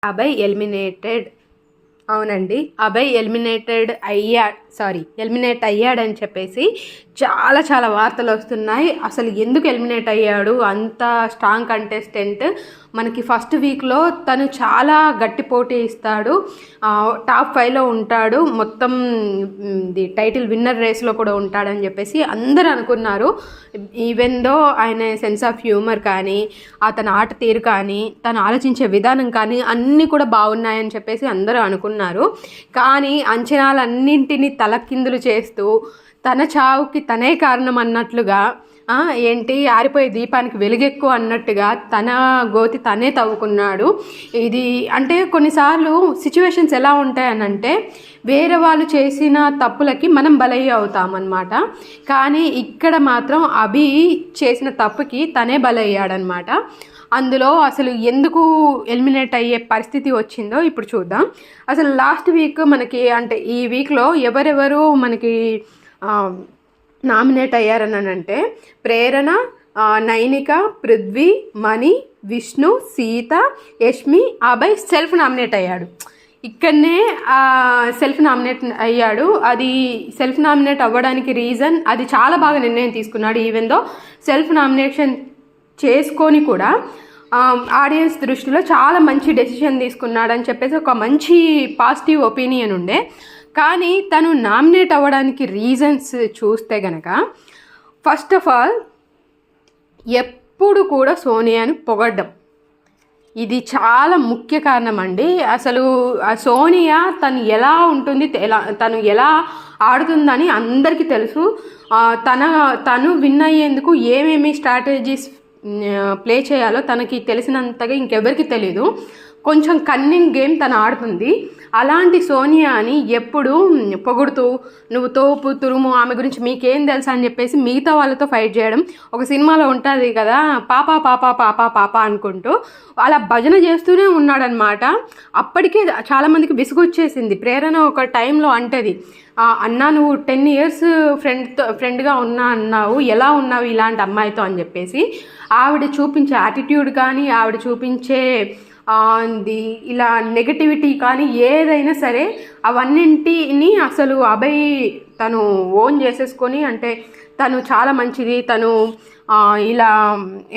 Abhay eliminated. అవునండి, Abhay eliminate అయ్యాడని చెప్పేసి చాలా వార్తలు వస్తున్నాయి. అసలు ఎందుకు ఎలిమినేట్ అయ్యాడు? అంత స్ట్రాంగ్ కంటెస్టెంట్, మనకి ఫస్ట్ వీక్లో తను చాలా గట్టి పోటీ ఇస్తాడు, టాప్ 5లో ఉంటాడు, మొత్తం టైటిల్ విన్నర్ రేస్లో కూడా ఉంటాడని చెప్పేసి అందరూ అనుకున్నారు. ఈవెన్ దో ఆయన సెన్స్ ఆఫ్ హ్యూమర్ కానీ, అతని ఆట తీరు కానీ, తను ఆలోచించే విధానం కానీ అన్నీ కూడా బాగున్నాయని చెప్పేసి అందరూ అనుకున్నారు. కానీ అంచనాలన్నింటినీ తలకిందులు చేస్తూ తన చావుకి తనే కారణం అన్నట్లుగా, ఏంటి ఆరిపోయే దీపానికి వెలుగెక్కువ అన్నట్టుగా తన గోతి తనే తవ్వుకున్నాడు. ఇది అంటే కొన్నిసార్లు సిచ్యువేషన్స్ ఎలా ఉంటాయనంటే, వేరే వాళ్ళు చేసిన తప్పులకి మనం బలయ్య అవుతామన్నమాట. కానీ ఇక్కడ మాత్రం అభి చేసిన తప్పుకి తనే బలయ్యాడనమాట. అందులో అసలు ఎందుకు ఎలిమినేట్ అయ్యే పరిస్థితి వచ్చిందో ఇప్పుడు చూద్దాం. అసలు లాస్ట్ వీక్ మనకి, అంటే ఈ వీక్లో ఎవరెవరు మనకి నామినేట్ అయ్యారని అంటే, ప్రేరణ, నైనిక, పృథ్వీ, మణి, విష్ణు, సీత, యష్మి, అభయ్ సెల్ఫ్ నామినేట్ అయ్యాడు. ఇక్కడనే సెల్ఫ్ నామినేట్ అయ్యాడు. అది సెల్ఫ్ నామినేట్ అవ్వడానికి రీజన్, అది చాలా బాగా నిర్ణయం తీసుకున్నాడు. ఈవెన్ దో సెల్ఫ్ నామినేషన్ చేసుకొని కూడా ఆడియన్స్ దృష్టిలో చాలా మంచి డెసిషన్ తీసుకున్నాడని చెప్పేసి ఒక మంచి పాజిటివ్ ఒపీనియన్ ఉండే. కానీ తను నామినేట్ అవ్వడానికి రీజన్స్ చూస్తే గనక, ఫస్ట్ ఆఫ్ ఆల్ ఎప్పుడు కూడా సోనియాని పొగడ్డం, ఇది చాలా ముఖ్య కారణం అండి. అసలు సోనియా తను ఎలా ఉంటుంది, తను ఎలా ఆడుతుందని అందరికీ తెలుసు. తను విన్ అయ్యేందుకు ఏమేమి స్ట్రాటజీస్ ప్లే చేయాలో తనకి తెలిసినంతగా ఇంకెవరికి తెలీదు. కొంచెం కన్నింగ్ గేమ్ తను ఆడుతుంది. అలాంటి సోనియాని ఎప్పుడు పొగుడుతూ, నువ్వు తోపు తురుము, ఆమె గురించి మీకేం తెలుసు అని చెప్పేసి మిగతా వాళ్ళతో ఫైట్ చేయడం. ఒక సినిమాలో ఉంటుంది కదా, పాపా పాపా పాపా పాపా అనుకుంటూ అలా భజన చేస్తూనే ఉన్నాడనమాట. అప్పటికే చాలామందికి విసుగొచ్చేసింది. ప్రేరణ ఒక టైంలో అంటది, అన్నా నువ్వు 10 years ఫ్రెండ్గా అన్నావు, ఎలా ఉన్నావు ఇలాంటి అమ్మాయితో అని చెప్పేసి. ఆవిడ చూపించే యాటిట్యూడ్ కానీ, ఆవిడ చూపించే ఇలా నెగటివిటీ కానీ ఏదైనా సరే అవన్నింటిని అసలు అభయ్ తను ఓన్ చేసేసుకొని, అంటే తను చాలా మంచిది, తను ఇలా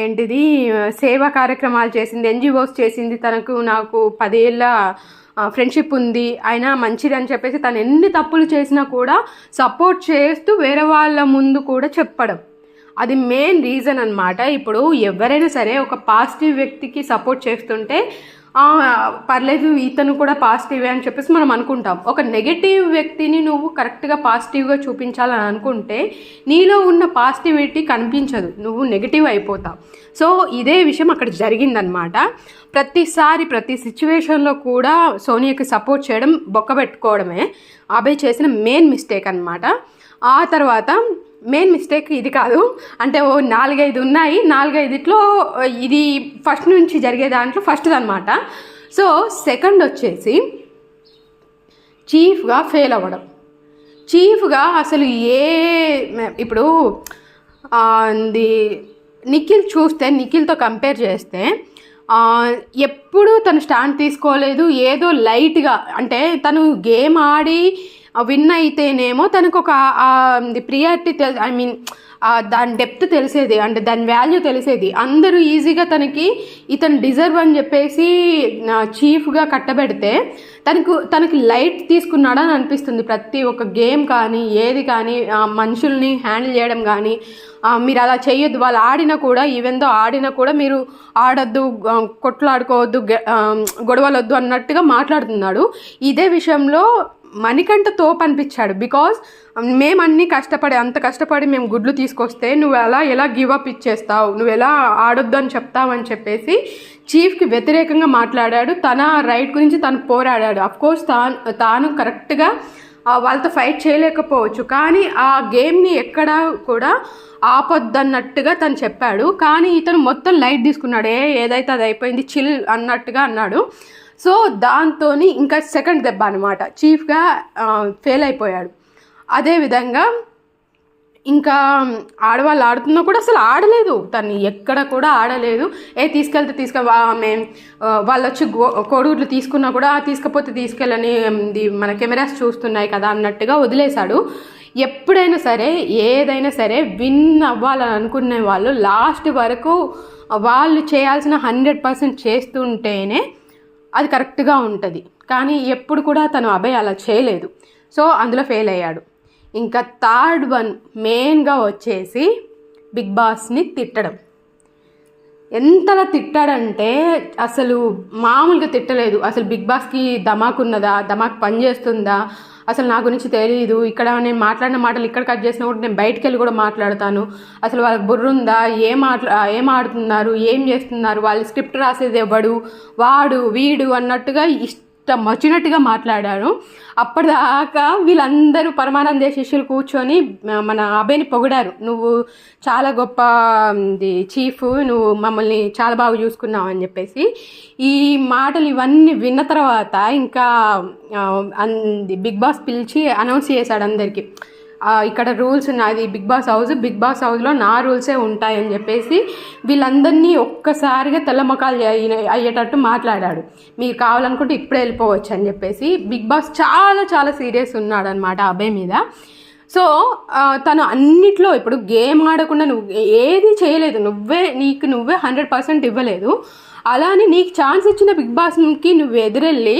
ఏంటిది సేవా కార్యక్రమాలు చేసింది, ఎన్జిఓస్ చేసింది, నాకు 10 ఏళ్ళ ఫ్రెండ్షిప్ ఉంది, అయినా మంచిది అని చెప్పేసి తను ఎన్ని తప్పులు చేసినా కూడా సపోర్ట్ చేస్తూ వేరే వాళ్ళ ముందు కూడా చెప్పడం, అది మెయిన్ రీజన్ అనమాట. ఇప్పుడు ఎవరైనా సరే ఒక పాజిటివ్ వ్యక్తికి సపోర్ట్ చేస్తుంటే పర్లేదు ఇతను కూడా పాజిటివే అని చెప్పేసి మనం అనుకుంటాం. ఒక నెగటివ్ వ్యక్తిని నువ్వు కరెక్ట్గా పాజిటివ్గా చూపించాలని అనుకుంటే నీలో ఉన్న పాజిటివిటీ కనిపించదు, నువ్వు నెగటివ్ అయిపోతావు. సో ఇదే విషయం అక్కడ జరిగిందనమాట. ప్రతిసారి ప్రతి సిచ్యువేషన్లో కూడా సోనియాకి సపోర్ట్ చేయడం, బొక్కబెట్టుకోవడమే అభయ్ చేసిన మెయిన్ మిస్టేక్ అనమాట. ఆ తర్వాత మెయిన్ మిస్టేక్ ఇది కాదు, అంటే 4-5 ఉన్నాయి, 4-5లో ఇది ఫస్ట్ నుంచి జరిగే దాంట్లో ఫస్ట్ది అనమాట. సో సెకండ్ వచ్చేసి చీఫ్గా ఫెయిల్ అవ్వడం. చీఫ్గా అసలు ఇప్పుడు నిఖిల్ చూస్తే, నిఖిల్తో కంపేర్ చేస్తే ఎప్పుడూ తను స్టాండ్ తీసుకోలేదు. ఏదో లైట్గా, అంటే తను గేమ్ ఆడి విన్ అయితేనేమో తనకు ఒక ప్రియారిటీ దాని డెప్త్ తెలిసేది, అంటే దాని వాల్యూ తెలిసేది. అందరూ ఈజీగా ఇతను డిజర్వ్ అని చెప్పేసి చీఫ్గా కట్టబెడితే తనకి లైట్ తీసుకున్నాడని అనిపిస్తుంది. ప్రతి ఒక్క గేమ్ కానీ, ఏది కానీ, మనుషుల్ని హ్యాండిల్ చేయడం కానీ, మీరు అలా చేయొద్దు, వాళ్ళు ఆడినా కూడా, ఈవెందో ఆడినా కూడా మీరు ఆడొద్దు, కొట్లాడుకోవద్దు, గొడవలొద్దు అన్నట్టుగా మాట్లాడుతున్నాడు. ఇదే విషయంలో మణికంఠ తోపు అనిపించాడు. బికాజ్ మేము అంత కష్టపడి మేము గుడ్లు తీసుకొస్తే నువ్వు ఎలా గివప్ ఇచ్చేస్తావు, నువ్వు ఎలా ఆడొద్దు అని చెప్తావు అని చెప్పేసి చీఫ్కి వ్యతిరేకంగా మాట్లాడాడు. తన రైట్ గురించి తను పోరాడాడు. అఫ్కోర్స్ తాను కరెక్ట్గా వాళ్ళతో ఫైట్ చేయలేకపోవచ్చు, కానీ ఆ గేమ్ని ఎక్కడా కూడా ఆపొద్దన్నట్టుగా తను చెప్పాడు. కానీ ఇతను మొత్తం లైట్ తీసుకున్నాడు, ఏదైతే అది అయిపోయింది, చిల్ అన్నట్టుగా అన్నాడు. సో దాంతో ఇంకా సెకండ్ దెబ్బ అనమాట, చీఫ్గా ఫెయిల్ అయిపోయాడు. అదేవిధంగా ఇంకా ఆడవాళ్ళు ఆడుతున్నా కూడా అసలు ఆడలేదు, తను ఎక్కడ కూడా ఆడలేదు. తీసుకెళ్తే వాళ్ళు వచ్చి కోడిగుడ్లు తీసుకున్నా కూడా తీసుకపోతే తీసుకెళ్ళని మన కెమెరాస్ చూస్తున్నాయి కదా అన్నట్టుగా వదిలేశాడు. ఎప్పుడైనా సరే ఏదైనా సరే విన్ అవ్వాలని అనుకునే వాళ్ళు లాస్ట్ వరకు వాళ్ళు చేయాల్సిన 100% చేస్తుంటేనే అది కరెక్ట్గా ఉంటుంది. కానీ ఎప్పుడు కూడా తను అభయ్ అలా చేయలేదు. సో అందులో ఫెయిల్ అయ్యాడు. ఇంకా థర్డ్ వన్ మెయిన్గా వచ్చేసి బిగ్ బాస్ని తిట్టడం. ఎంతలా తిట్టాడంటే అసలు మామూలుగా తిట్టలేదు. అసలు బిగ్ బాస్కి ధమాక్ ఉన్నదా, ధమాక్ పనిచేస్తుందా, అసలు నా గురించి తెలియదు, ఇక్కడ నేను మాట్లాడిన మాటలు ఇక్కడ కట్ చేసినా కూడా నేను బయటకు వెళ్ళి కూడా మాట్లాడతాను, అసలు వాళ్ళకి బుర్ర ఉందా, ఏం ఆడుతున్నారు, ఏం చేస్తున్నారు, వాళ్ళు స్క్రిప్ట్ రాసేది ఎవడు, వాడు వీడు అన్నట్టుగా ఇష్టం వచ్చినట్టుగా మాట్లాడాను. అప్పటిదాకా వీళ్ళందరూ పరమానంద శిష్యులు కూర్చొని మన అభయ్ని పొగిడారు. నువ్వు చాలా గొప్ప చీఫ్, నువ్వు మమ్మల్ని చాలా బాగా చూసుకున్నావు అని చెప్పేసి. ఈ మాటలు ఇవన్నీ విన్న తర్వాత ఇంకా బిగ్ బాస్ పిలిచి అనౌన్స్ చేశాడు అందరికీ, ఇక్కడ రూల్స్ నాది బిగ్ బాస్ హౌస్లో నా రూల్సే ఉంటాయని చెప్పేసి వీళ్ళందరినీ ఒక్కసారిగా తెల్లముఖాలు అయ్యేటట్టు మాట్లాడాడు. మీరు కావాలనుకుంటే ఇప్పుడే వెళ్ళిపోవచ్చు అని చెప్పేసి. బిగ్ బాస్ చాలా చాలా సీరియస్ ఉన్నాడు అనమాట అభయ్ మీద. సో తను అన్నిట్లో ఇప్పుడు గేమ్ ఆడకుండా నువ్వు ఏది చేయలేదు, నీకు నువ్వే 100% ఇవ్వలేదు. అలానే నీకు ఛాన్స్ ఇచ్చిన బిగ్ బాస్కి నువ్వు ఎదురెళ్ళి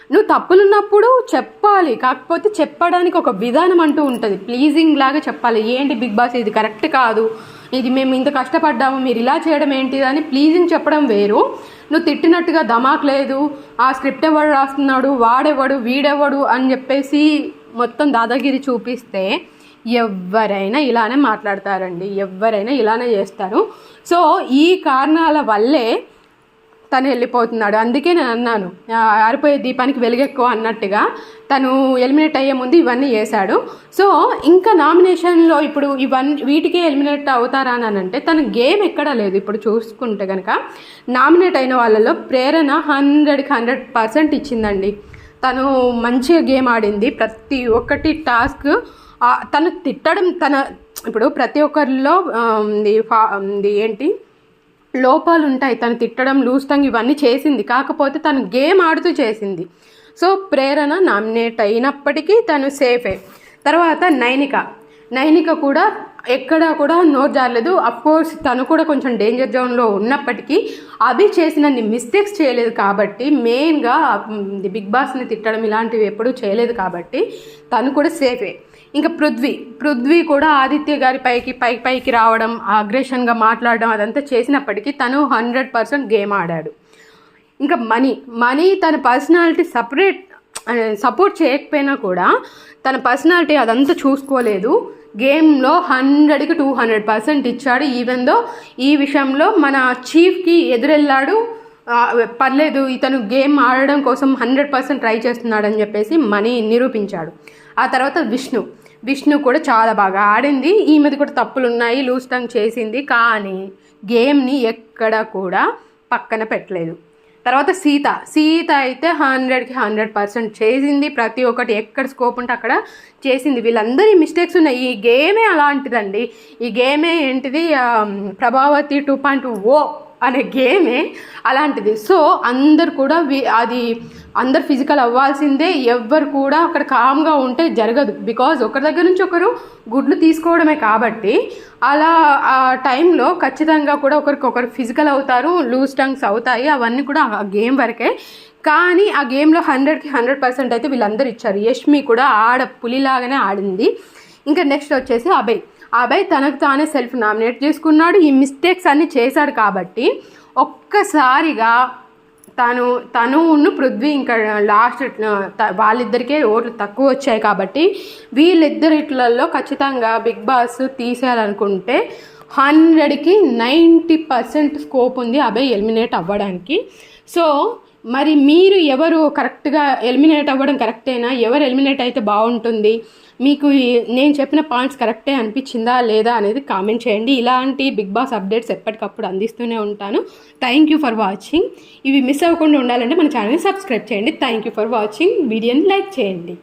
నువ్వు తప్పులున్నప్పుడు చెప్పాలి. కాకపోతే చెప్పడానికి ఒక విధానం అంటూ ఉంటుంది, ప్లీజింగ్ లాగా చెప్పాలి. ఏంటి బిగ్ బాస్ ఇది కరెక్ట్ కాదు, ఇది మేము ఇంత కష్టపడ్డాము, మీరు ఇలా చేయడం ఏంటిది అని ప్లీజింగ్ చెప్పడం వేరు. నువ్వు తిట్టినట్టుగా ధమాక్ లేదు, ఆ స్క్రిప్ట్ ఎవడు రాస్తున్నాడు, వాడెవడు వీడెవడు అని చెప్పేసి మొత్తం దాదాగిరి చూపిస్తే ఎవరైనా ఇలానే మాట్లాడతారండి, ఎవరైనా ఇలానే చేస్తారు. సో ఈ కారణాల వల్లే తను వెళ్ళిపోతున్నాడు. అందుకే నేను అన్నాను ఆరిపోయే దీపానికి వెలుగెక్కువ అన్నట్టుగా తను ఎలిమినేట్ అయ్యే ముందు ఇవన్నీ చేశాడు. సో ఇంకా నామినేషన్లో ఇప్పుడు వీటికే ఎలిమినేట్ అవుతారా అని అంటే తన గేమ్ ఎక్కడా లేదు. ఇప్పుడు చూసుకుంటే కనుక నామినేట్ అయిన వాళ్ళలో ప్రేరణ 100% ఇచ్చిందండి. తను మంచిగా గేమ్ ఆడింది. ప్రతి ఒక్కటి టాస్క్ తను తిట్టడం, ఇప్పుడు ప్రతి ఒక్కరిలో ఏంటి లోపాలు ఉంటాయి. తను తిట్టడం, లూజ్ టంగ్ ఇవన్నీ చేసింది, కాకపోతే తను గేమ్ ఆడుతూ చేసింది. సో ప్రేరణ నామినేట్ అయినప్పటికీ తను సేఫే. తర్వాత నైనిక కూడా ఎక్కడా కూడా నోట్ జారలేదు. అఫ్కోర్స్ తను కూడా కొంచెం డేంజర్ జోన్లో ఉన్నప్పటికీ అవి చేసినన్ని మిస్టేక్స్ చేయలేదు కాబట్టి, మెయిన్గా బిగ్ బాస్ని తిట్టడం ఇలాంటివి ఎప్పుడూ చేయలేదు కాబట్టి తను కూడా సేఫే. ఇంకా పృథ్వీ కూడా ఆదిత్య గారి పైకి రావడం, అగ్రెషన్గా మాట్లాడడం అదంతా చేసినప్పటికీ తను 100% గేమ్ ఆడాడు. ఇంకా మనీ తన పర్సనాలిటీ సపోర్ట్ చేయకపోయినా కూడా తన పర్సనాలిటీ అదంతా చూసుకోలేదు. గేమ్లో 100కి 200% ఇచ్చాడు. ఈవెన్ దో ఈ విషయంలో మన చీఫ్కి ఎదురెళ్ళాడు. పర్లేదు ఇతను గేమ్ ఆడడం కోసం 100% ట్రై చేస్తున్నాడని చెప్పేసి మనీ నిరూపించాడు. ఆ తర్వాత విష్ణు కూడా చాలా బాగా ఆడింది. ఈమెది కూడా తప్పులు ఉన్నాయి, లూజ్ టంగ్ చేసింది, కానీ గేమ్ని ఎక్కడ కూడా పక్కన పెట్టలేదు. తర్వాత సీత అయితే 100కి 100% చేసింది. ప్రతి ఒక్కటి ఎక్కడ స్కోప్ ఉంటే అక్కడ చేసింది. వీళ్ళందరి మిస్టేక్స్ ఉన్నాయి. ఈ గేమే అలాంటిదండి. ఈ గేమే ఏంటిది, ప్రభావతి 2.0 అనే గేమే అలాంటిది. సో అందరు కూడా అందరు ఫిజికల్ అవ్వాల్సిందే. ఎవ్వరు కూడా అక్కడ కామ్గా ఉంటే జరగదు. బికాజ్ ఒకరి దగ్గర నుంచి ఒకరు గుడ్లు తీసుకోవడమే కాబట్టి అలా ఆ టైంలో ఖచ్చితంగా కూడా ఒకరికొకరు ఫిజికల్ అవుతారు, లూజ్ టంగ్స్ అవుతాయి. అవన్నీ కూడా ఆ గేమ్ వరకే. కానీ ఆ గేమ్లో 100కి 100% అయితే వీళ్ళందరూ ఇచ్చారు. యష్మి కూడా పులిలాగానే ఆడింది. ఇంకా నెక్స్ట్ వచ్చేసి అభయ్ తనకు తానే సెల్ఫ్ నామినేట్ చేసుకున్నాడు. ఈ మిస్టేక్స్ అన్నీ చేశాడు కాబట్టి ఒక్కసారిగా తను పృథ్వీ ఇంకా లాస్ట్ వాళ్ళిద్దరికే ఓట్లు తక్కువ వచ్చాయి కాబట్టి వీళ్ళిద్దరిట్లలో ఖచ్చితంగా బిగ్ బాస్ తీసేయాలనుకుంటే 100కి 90% స్కోప్ ఉంది అభయ్ ఎలిమినేట్ అవ్వడానికి. సో మరి మీరు ఎవరు కరెక్ట్గా ఎలిమినేట్ అవ్వడం కరెక్టేనా, ఎవరు ఎలిమినేట్ అయితే బాగుంటుంది, మీకు నేను చెప్పిన పాయింట్స్ కరెక్టే అనిపించిందా లేదా అనేది కామెంట్ చేయండి. ఇలాంటి బిగ్ బాస్ అప్డేట్స్ ఎప్పటికప్పుడు అందిస్తూనే ఉంటాను. Thank you for watching. ఇవి మిస్ అవ్వకుండా ఉండాలంటే మన ఛానల్ని సబ్స్క్రైబ్ చేయండి. Thank you for watching. వీడియోని లైక్ చేయండి.